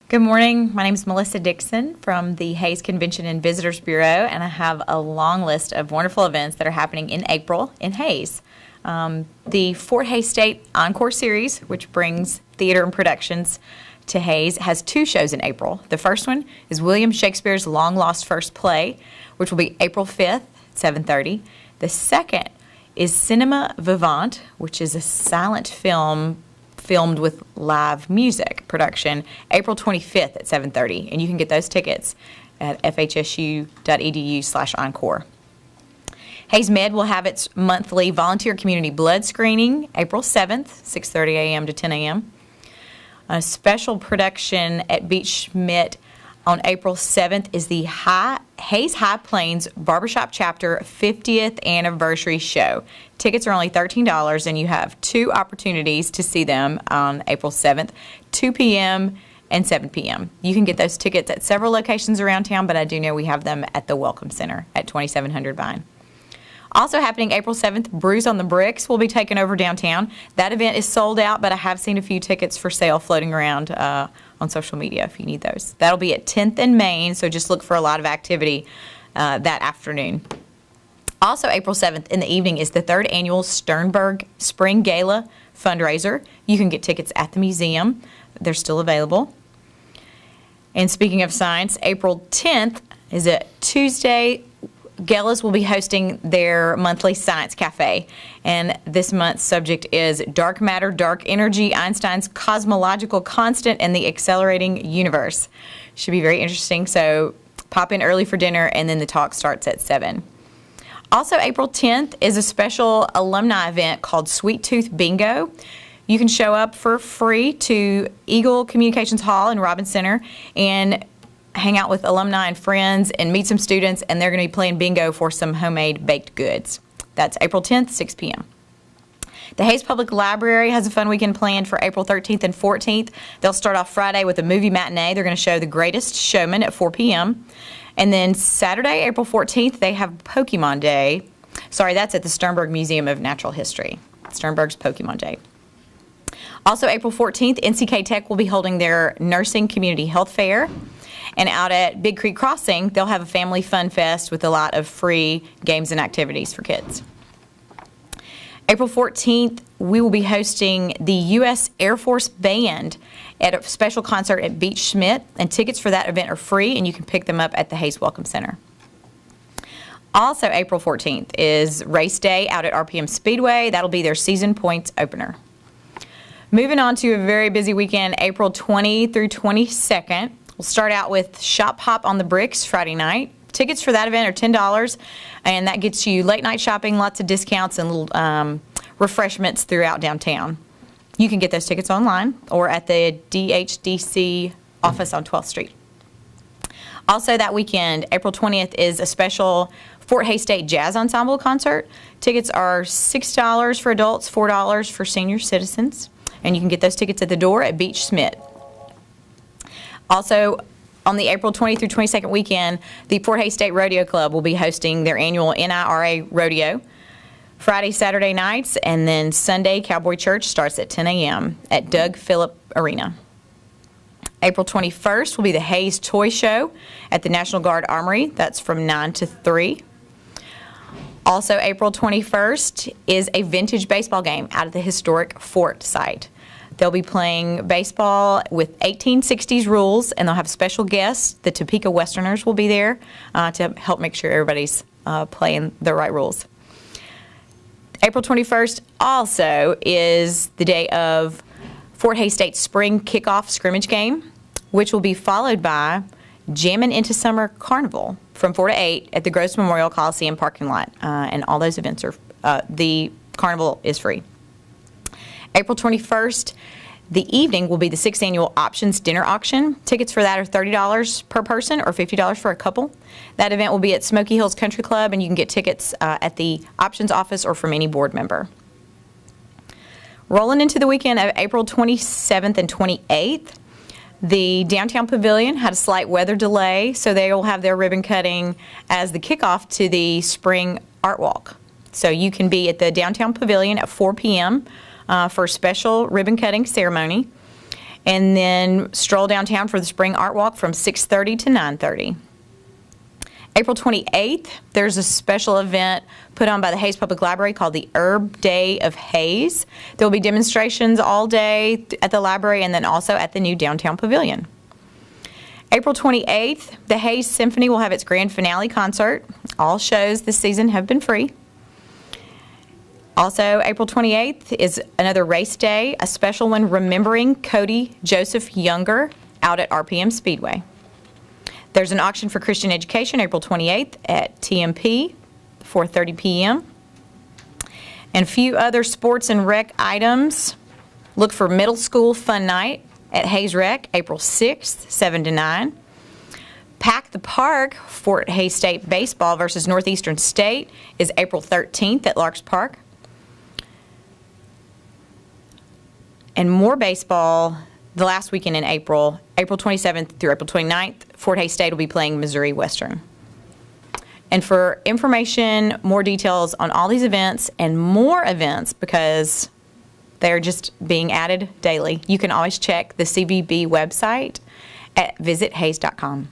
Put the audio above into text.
Good morning. My name is Melissa Dixon from the Hayes Convention and Visitors Bureau, and I have a long list of wonderful events that are happening in April in Hayes. The Fort Hays State Encore Series, which brings theater and productions to Hayes, has 2 shows in April. The first one is William Shakespeare's Long Lost First Play, which will be April 5th at 7:30. The second is Cinema Vivant, which is a silent film filmed with live music production, April 25th at 7:30, and you can get those tickets at fhsu.edu/encore. Hayes Med will have its monthly volunteer community blood screening April 7th, 6:30 a.m. to 10 a.m. A special production at Beach Schmidt on April 7th is the Hayes High Plains Barbershop Chapter 50th Anniversary Show. Tickets are only $13, and you have 2 opportunities to see them on April 7th, 2 p.m. and 7 p.m. You can get those tickets at several locations around town, but I do know we have them at the Welcome Center at 2700 Vine. Also happening April 7th, Brews on the Bricks will be taken over downtown. That event is sold out, but I have seen a few tickets for sale floating around on social media if you need those. That'll be at 10th and Main, so just look for a lot of activity that afternoon. Also April 7th in the evening is the 3rd annual Sternberg Spring Gala fundraiser. You can get tickets at the museum. They're still available. And speaking of science, April 10th is a Tuesday. Gellas will be hosting their monthly science cafe, and this month's subject is Dark Matter, Dark Energy, Einstein's Cosmological Constant, and the Accelerating Universe. Should be very interesting, so pop in early for dinner, and then the talk starts at 7. Also, April 10th is a special alumni event called Sweet Tooth Bingo. You can show up for free to Eagle Communications Hall in Robbins Center and hang out with alumni and friends and meet some students, and they're going to be playing bingo for some homemade baked goods. That's April 10th, 6 p.m. The Hayes Public Library has a fun weekend planned for April 13th and 14th. They'll start off Friday with a movie matinee. They're going to show The Greatest Showman at 4 p.m. And then Saturday, April 14th, they have Pokemon Day. Sorry, that's at the Sternberg Museum of Natural History. Sternberg's Pokemon Day. Also, April 14th, NCK Tech will be holding their Nursing Community Health Fair. And out at Big Creek Crossing, they'll have a family fun fest with a lot of free games and activities for kids. April 14th, we will be hosting the U.S. Air Force Band at a special concert at Beach Schmidt, and tickets for that event are free, and you can pick them up at the Hayes Welcome Center. Also, April 14th is race day out at RPM Speedway. That'll be their season points opener. Moving on to a very busy weekend, April 20 through 22nd. We'll start out with Shop Hop on the Bricks Friday night. Tickets for that event are $10, and that gets you late night shopping, lots of discounts, and little refreshments throughout downtown. You can get those tickets online or at the DHDC office on 12th Street. Also that weekend, April 20th, is a special Fort Hays State Jazz Ensemble concert. Tickets are $6 for adults, $4 for senior citizens, and you can get those tickets at the door at Beach Schmidt. Also, on the April 20 through 22nd weekend, the Fort Hays State Rodeo Club will be hosting their annual NIRA Rodeo Friday, Saturday nights, and then Sunday Cowboy Church starts at 10 a.m. at Doug Phillip Arena. April 21st will be the Hayes Toy Show at the National Guard Armory. That's from 9 to 3. Also, April 21st is a vintage baseball game out at the historic Fort site. They'll be playing baseball with 1860s rules, and they'll have special guests. The Topeka Westerners will be there to help make sure everybody's playing the right rules. April 21st also is the day of Fort Hays State Spring Kickoff Scrimmage Game, which will be followed by Jammin' Into Summer Carnival from 4 to 8 at the Gross Memorial Coliseum parking lot. And all those events are, the carnival is free. April 21st, the evening will be the 6th annual Options Dinner Auction. Tickets for that are $30 per person or $50 for a couple. That event will be at Smoky Hills Country Club, and you can get tickets at the Options office or from any board member. Rolling into the weekend of April 27th and 28th, the Downtown Pavilion had a slight weather delay, so they will have their ribbon cutting as the kickoff to the Spring Art Walk. So you can be at the Downtown Pavilion at 4 p.m. For a special ribbon cutting ceremony. And then stroll downtown for the Spring Art Walk from 6:30 to 9:30. April 28th, there's a special event put on by the Hayes Public Library called the Herb Day of Hayes. There will be demonstrations all day at the library and then also at the new downtown pavilion. April 28th, the Hayes Symphony will have its grand finale concert. All shows this season have been free. Also, April 28th is another race day, a special one remembering Cody Joseph Younger out at RPM Speedway. There's an auction for Christian education April 28th at TMP, 4:30 p.m. And a few other sports and rec items. Look for Middle School Fun Night at Hayes Rec, April 6th, 7 to 9. Pack the Park, Fort Hays State Baseball versus Northeastern State is April 13th at Larks Park. And more baseball the last weekend in April, April 27th through April 29th, Fort Hays State will be playing Missouri Western. And for information, more details on all these events and more events, because they're just being added daily, you can always check the CVB website at visithays.com.